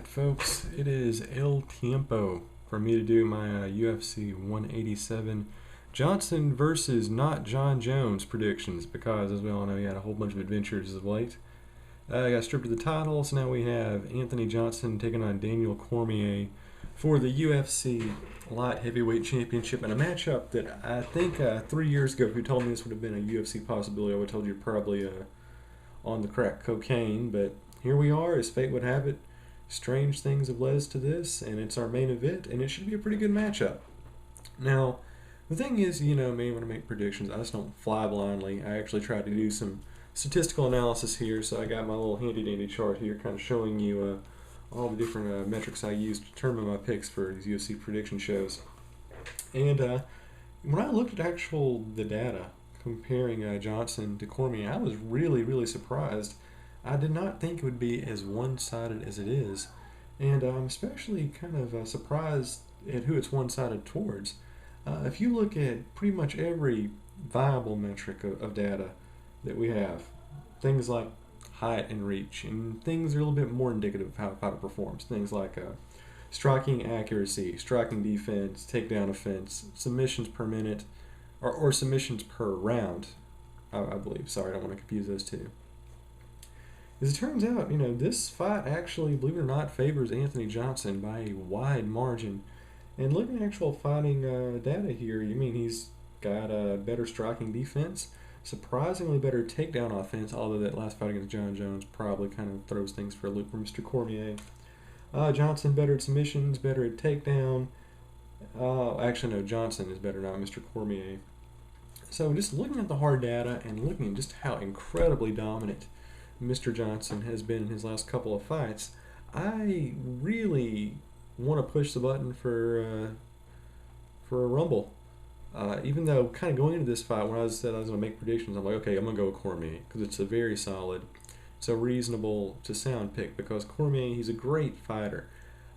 Alright folks, it is El Tiempo for me to do my UFC 187 Johnson versus not John Jones predictions, because as we all know he had a whole bunch of adventures of late. I got stripped of the title, so now we have Anthony Johnson taking on Daniel Cormier for the UFC Light Heavyweight Championship in a matchup that I think 3 years ago, if you told me this would have been a UFC possibility, I would have told you probably on the crack cocaine, but here we are, as fate would have it. Strange things have led us to this, and it's our main event, and it should be a pretty good matchup. Now, the thing is, me when I make predictions, I just don't fly blindly. I actually tried to do some statistical analysis here, so I got my little handy-dandy chart here kind of showing you all the different metrics I use to determine my picks for these UFC prediction shows. And when I looked at the data comparing Johnson to Cormier, I was really surprised. I did not think it would be as one-sided as it is, and I'm especially kind of surprised at who it's one-sided towards. If you look at pretty much every viable metric of data that we have, things like height and reach, and things that are a little bit more indicative of how a fighter performs, things like striking accuracy, striking defense, takedown offense, submissions per minute, or submissions per round, I believe. Sorry, I don't want to confuse those two. As it turns out, this fight actually, believe it or not, favors Anthony Johnson by a wide margin. And looking at actual fighting data here, he's got a better striking defense, surprisingly better takedown offense, although that last fight against John Jones probably kind of throws things for a loop for Mr. Cormier. Johnson better at submissions, better at takedown. Actually, no, Johnson is better, not Mr. Cormier. So just looking at the hard data and looking at just how incredibly dominant Mr. Johnson has been in his last couple of fights, I really want to push the button for a rumble. Even though kind of going into this fight, when I said I was going to make predictions, I'm like, okay, I'm going to go with Cormier because it's a very solid, it's a reasonable to sound pick, because Cormier, he's a great fighter.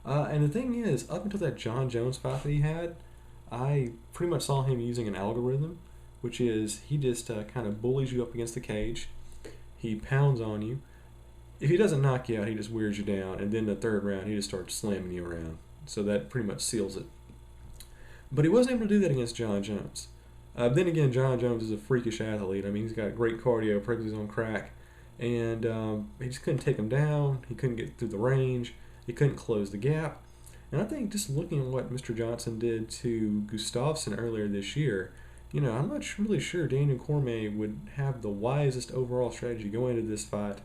And the thing is, up until that John Jones fight that he had, I pretty much saw him using an algorithm, which is he just kind of bullies you up against the cage. He pounds on you. If he doesn't knock you out, he just wears you down, and then the third round, he just starts slamming you around. So that pretty much seals it. But he wasn't able to do that against John Jones. Then again, John Jones is a freakish athlete. He's got great cardio, probably he's on crack, and he just couldn't take him down. He couldn't get through the range. He couldn't close the gap. And I think just looking at what Mr. Johnson did to Gustafsson earlier this year, I'm not really sure Daniel Cormier would have the wisest overall strategy going into this fight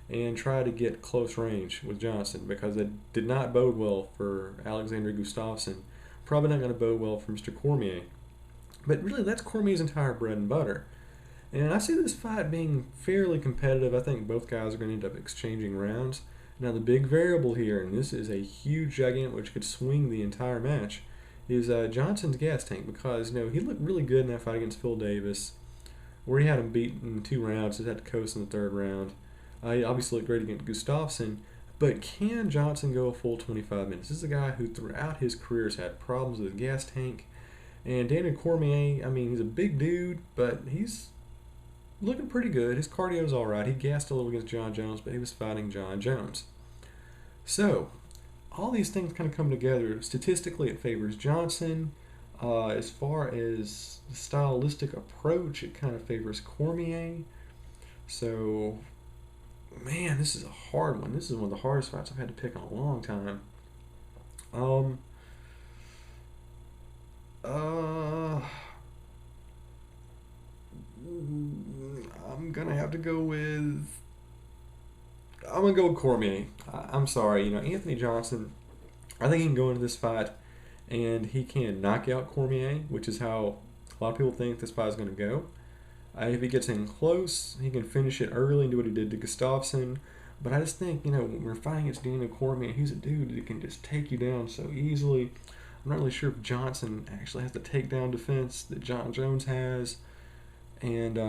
and try to get close range with Johnson, because it did not bode well for Alexander Gustafsson. Probably not going to bode well for Mr. Cormier. But really, that's Cormier's entire bread and butter. And I see this fight being fairly competitive. I think both guys are going to end up exchanging rounds. Now, the big variable here, and this is a huge giant which could swing the entire match, is Johnson's gas tank, because he looked really good in that fight against Phil Davis, where he had him beat in 2 rounds, just had to coast in the 3rd round. He obviously looked great against Gustafsson, but can Johnson go a full 25 minutes? This is a guy who throughout his career has had problems with his gas tank. And Daniel Cormier, he's a big dude, but he's looking pretty good. His cardio's all right. He gassed a little against John Jones, but he was fighting John Jones. So all these things kind of come together. Statistically, it favors Johnson. As far as the stylistic approach, it kind of favors Cormier. So, man, this is a hard one. This is one of the hardest fights I've had to pick in a long time. I'm gonna have to go with. I'm going to go with Cormier. I'm sorry. Anthony Johnson, I think he can go into this fight and he can knock out Cormier, which is how a lot of people think this fight is going to go. If he gets in close, he can finish it early and do what he did to Gustafsson. But I just think, when we're fighting against Daniel Cormier, he's a dude that can just take you down so easily. I'm not really sure if Johnson actually has the takedown defense that John Jones has. And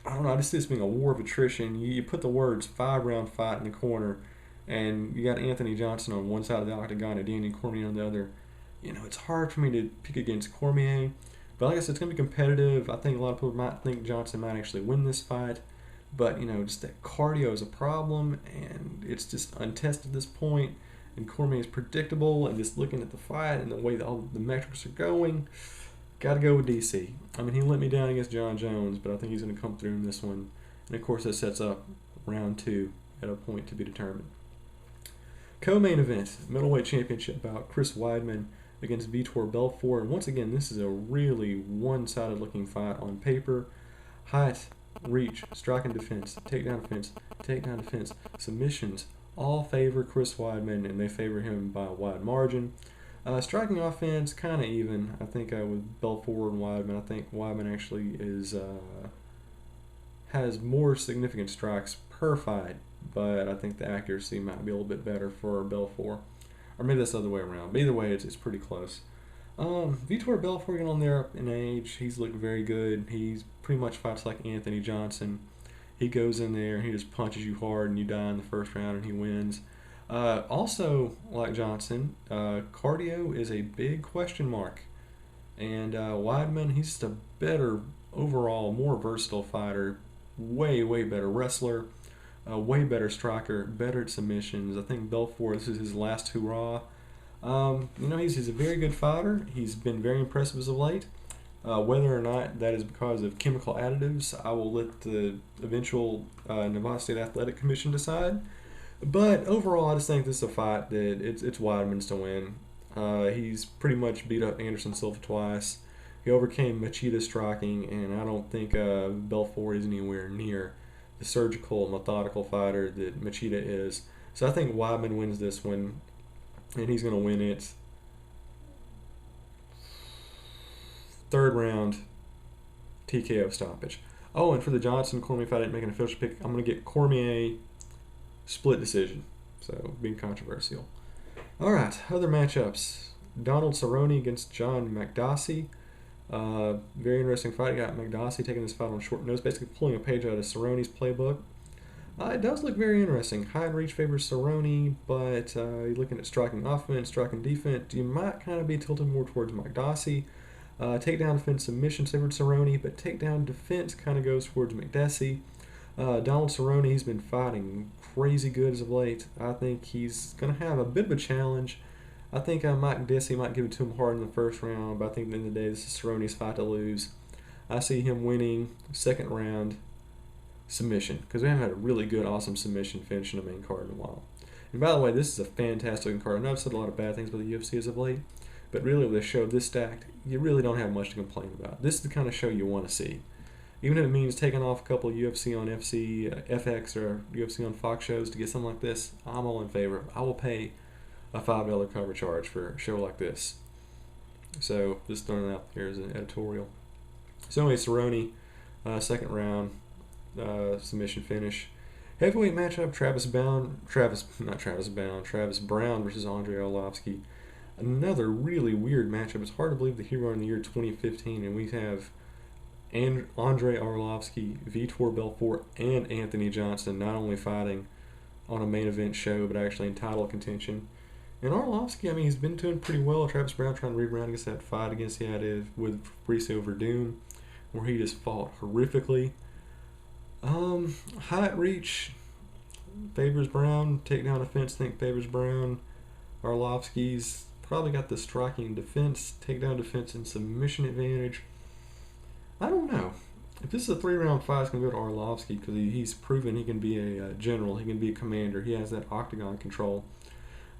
I don't know, I just see this being a war of attrition. You put the words 5-round fight in the corner, and you got Anthony Johnson on one side of the octagon and Daniel Cormier on the other. It's hard for me to pick against Cormier. But like I said, it's going to be competitive. I think a lot of people might think Johnson might actually win this fight. But, just that cardio is a problem, and it's just untested at this point. And Cormier is predictable, and just looking at the fight and the way that all the metrics are going, got to go with DC. I mean, he let me down against Jon Jones, but I think he's going to come through in this one. And, of course, that sets up round 2 at a point to be determined. Co-main event, middleweight championship bout, Chris Weidman against Vitor Belfort. And once again, this is a really one-sided looking fight on paper. Height, reach, striking defense, takedown defense, submissions, all favor Chris Weidman, and they favor him by a wide margin. Striking offense, kind of even. I think with Belfort and Weidman, I think Weidman actually has more significant strikes per fight, but I think the accuracy might be a little bit better for Belfort. Or maybe that's the other way around. But either way, it's pretty close. Vitor Belfort getting on there in age. He's looked very good. He's pretty much fights like Anthony Johnson. He goes in there and he just punches you hard and you die in the first round and he wins. Also, like Johnson, cardio is a big question mark. And Weidman, he's just a better overall, more versatile fighter. Way, way better wrestler. Way better striker, better at submissions. I think Belfort, this is his last hurrah. He's a very good fighter. He's been very impressive as of late. Whether or not that is because of chemical additives, I will let the eventual Nevada State Athletic Commission decide. But overall, I just think this is a fight that it's Weidman's to win. He's pretty much beat up Anderson Silva twice. He overcame Machida's striking, and I don't think Belfort is anywhere near the surgical, methodical fighter that Machida is. So I think Weidman wins this one, and he's going to win it 3rd round TKO stoppage. Oh, and for the Johnson-Cormier fight, I didn't make an official pick. I'm going to get Cormier split decision. So, being controversial. All right, other matchups. Donald Cerrone against John McDossie. Very interesting fight. You got McDossie taking this fight on short notice, basically pulling a page out of Cerrone's playbook. It does look very interesting. High and reach favors Cerrone, but you're looking at striking offense, striking defense. You might kind of be tilted more towards McDossie. Takedown defense submission favored Cerrone, but takedown defense kind of goes towards McDossie. Donald Cerrone, he's been fighting crazy good as of late. I think he's going to have a bit of a challenge. I think Mike Desi might give it to him hard in the first round, but I think at the end of the day, this is Cerrone's fight to lose. I see him winning 2nd round submission, because we haven't had a really good, awesome submission finish in the main card in a while. And by the way, this is a fantastic card. I know I've said a lot of bad things about the UFC as of late, but really with a show this stacked, you really don't have much to complain about. This is the kind of show you want to see. Even if it means taking off a couple of UFC on FX or UFC on Fox shows to get something like this, I'm all in favor. I will pay a $5 cover charge for a show like this. So just throwing it out there as an editorial. So anyway, Cerrone, 2nd round submission finish. Heavyweight matchup: Travis Browne versus Andre Arlovski. Another really weird matchup. It's hard to believe that here we are in the year 2015 and we have Andre Arlovski, Vitor Belfort, and Anthony Johnson not only fighting on a main event show but actually in title contention. And Arlovski, I mean, he's been doing pretty well. Travis Browne trying to rebound against that fight against he had with Fabricio Verdum, where he just fought horrifically. Height reach favors Browne. Takedown defense, think favors Browne. Arlovski's probably got the striking defense, takedown defense, and submission advantage. I don't know. If this is a 3-round fight, it's going to go to Arlovski because he's proven he can be a general. He can be a commander. He has that octagon control.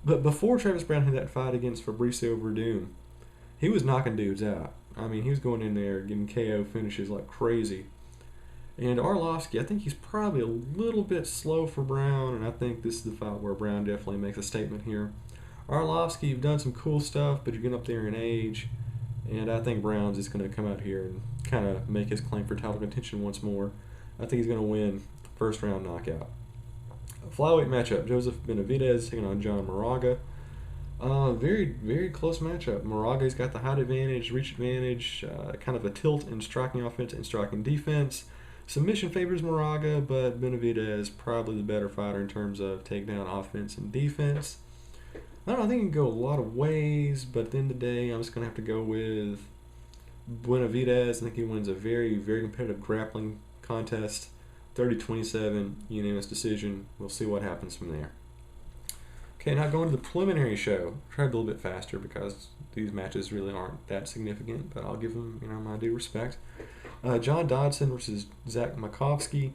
But before Travis Browne had that fight against Fabricio Verdum, he was knocking dudes out. I mean, he was going in there getting KO finishes like crazy. And Arlovski, I think he's probably a little bit slow for Browne, and I think this is the fight where Browne definitely makes a statement here. Arlovski, you've done some cool stuff, but you're getting up there in age, and I think Browne's just going to come out here and kind of make his claim for title contention once more. I think he's going to win 1st round knockout. Flyweight matchup: Joseph Benavidez taking on John Moraga. Very, very close matchup. Moraga's got the height advantage, reach advantage, kind of a tilt in striking offense and striking defense. Submission favors Moraga, but Benavidez probably the better fighter in terms of takedown offense and defense. I don't know, I think it can go a lot of ways, but at the end of the day, I'm just going to have to go with Benavidez. I think he wins a very, very competitive grappling contest. 30-27, unanimous decision. We'll see what happens from there. Okay, now going to the preliminary show. Tried a little bit faster because these matches really aren't that significant, but I'll give them, my due respect. John Dodson versus Zach Makovsky.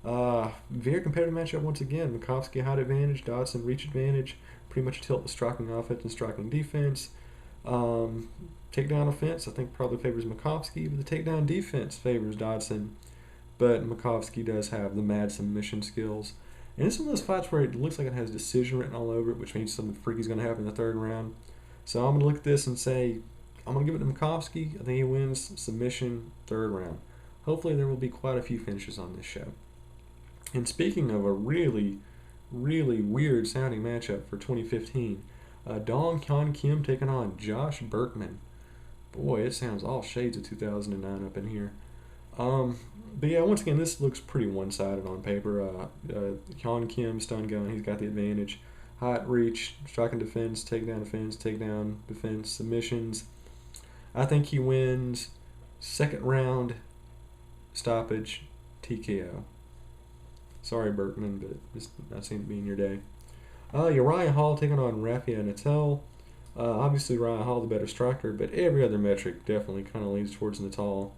Very competitive matchup once again. Makovsky height advantage, Dodson reach advantage. Pretty much tilt the striking offense and striking defense. Takedown offense, I think probably favors Makovsky, but the takedown defense favors Dodson. But Makovsky does have the mad submission skills. And it's one of those fights where it looks like it has decision written all over it, which means something freaky is going to happen in the third round. So I'm going to look at this and say, I'm going to give it to Makovsky. I think he wins submission, third round. Hopefully there will be quite a few finishes on this show. And speaking of a really, really weird sounding matchup for 2015, Dong Hyun Kim taking on Josh Berkman. Boy, it sounds all shades of 2009 up in here. But yeah, once again, this looks pretty one-sided on paper. Hyun Kim, stun gun, he's got the advantage. Height, reach, striking defense, takedown defense, submissions. I think he wins second round, stoppage, TKO. Sorry, Berkman, but this not seem to be in your day. Uriah Hall taking on Rafael Natal. Obviously, Uriah Hall the better striker, but every other metric definitely kind of leans towards Natal.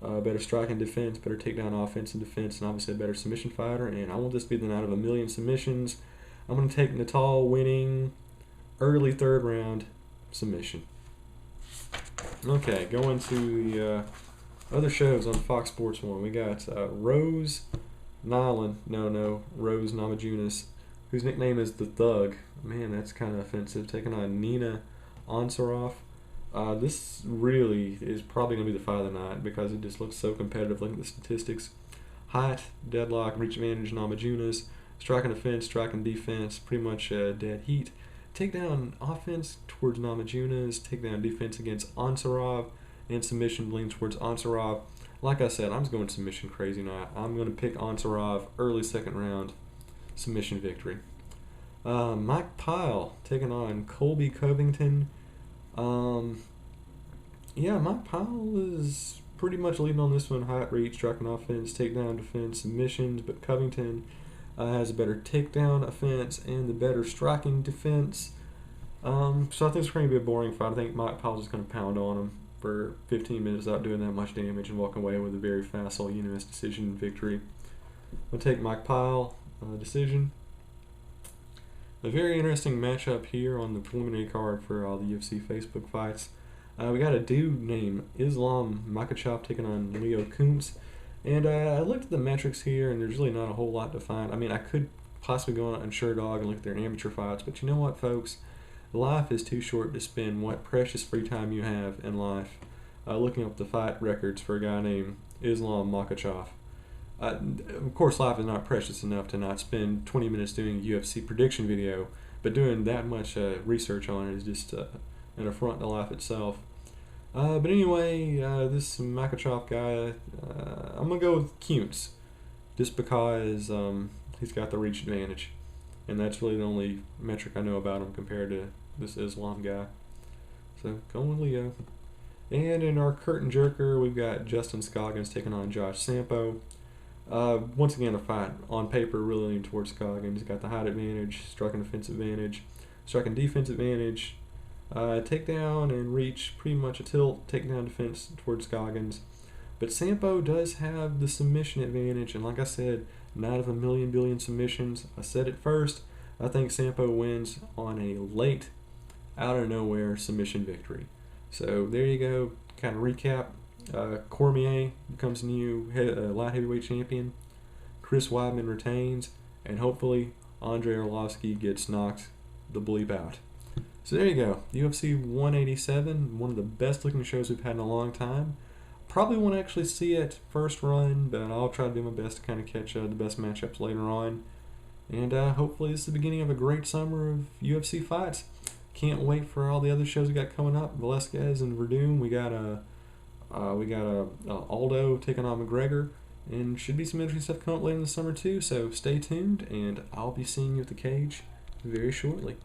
Better striking defense, better takedown offense and defense, and obviously a better submission fighter. And I want this to be the night of a million submissions. I'm going to take Natal winning early third round submission. Okay, going to the other shows on Fox Sports 1. We got Rose Namajunas, whose nickname is the Thug. Man, that's kind of offensive. Taking on Nina Onsarov. This really is probably going to be the fight of the night because it just looks so competitive. Look at the statistics. Height, deadlock, reach advantage, Namajunas. Striking offense, striking defense, pretty much dead heat. Takedown offense towards Namajunas. Takedown defense against Onsarov. And submission leans towards Onsarov. Like I said, I'm just going submission crazy night. I'm going to pick Onsarov early second round submission victory. Mike Pyle taking on Colby Covington. Yeah, Mike Pyle is pretty much leading on this one. Height, reach, striking offense, takedown defense, submissions, but Covington has a better takedown offense and the better striking defense. So I think it's going to be a boring fight. I think Mike Pyle's just going to pound on him for 15 minutes without doing that much damage and walk away with a very facile unanimous decision victory. I'll take Mike Pyle decision. A very interesting matchup here on the preliminary card for all the UFC Facebook fights. We got a dude named Islam Makhachev taking on Leo Kuntz. And I looked at the metrics here, and there's really not a whole lot to find. I mean, I could possibly go on SureDog and look at their amateur fights, but you know what, folks? Life is too short to spend what precious free time you have in life looking up the fight records for a guy named Islam Makhachev. Of course, life is not precious enough to not spend 20 minutes doing a UFC prediction video, but doing that much research on it is just an affront to life itself. But anyway, this Makhachev guy, I'm going to go with Kuntz, just because he's got the reach advantage. And that's really the only metric I know about him compared to this Islam guy. So, going with Leo. And in our curtain jerker, we've got Justin Scoggins taking on Josh Sampo. Once again, a fight on paper really leaning towards Scoggins. He's got the height advantage, striking defense advantage, striking defense advantage, takedown and reach, pretty much a tilt, takedown defense towards Scoggins. But Sampo does have the submission advantage, and like I said, night of a million billion submissions. I said it first. I think Sampo wins on a late, out of nowhere submission victory. So there you go. Kind of recap. Cormier becomes new light heavyweight champion. Chris Weidman retains, and hopefully Andre Arlovski gets knocked the bleep out. So there you go. UFC 187, one of the best looking shows we've had in a long time. Probably won't actually see it first run, but I'll try to do my best to kind of catch the best matchups later on. And hopefully this is the beginning of a great summer of UFC fights. Can't wait for all the other shows we got coming up. Velasquez and Verdum. We got Aldo taking on McGregor, and should be some interesting stuff coming up later in the summer too. So stay tuned, and I'll be seeing you at the cage very shortly.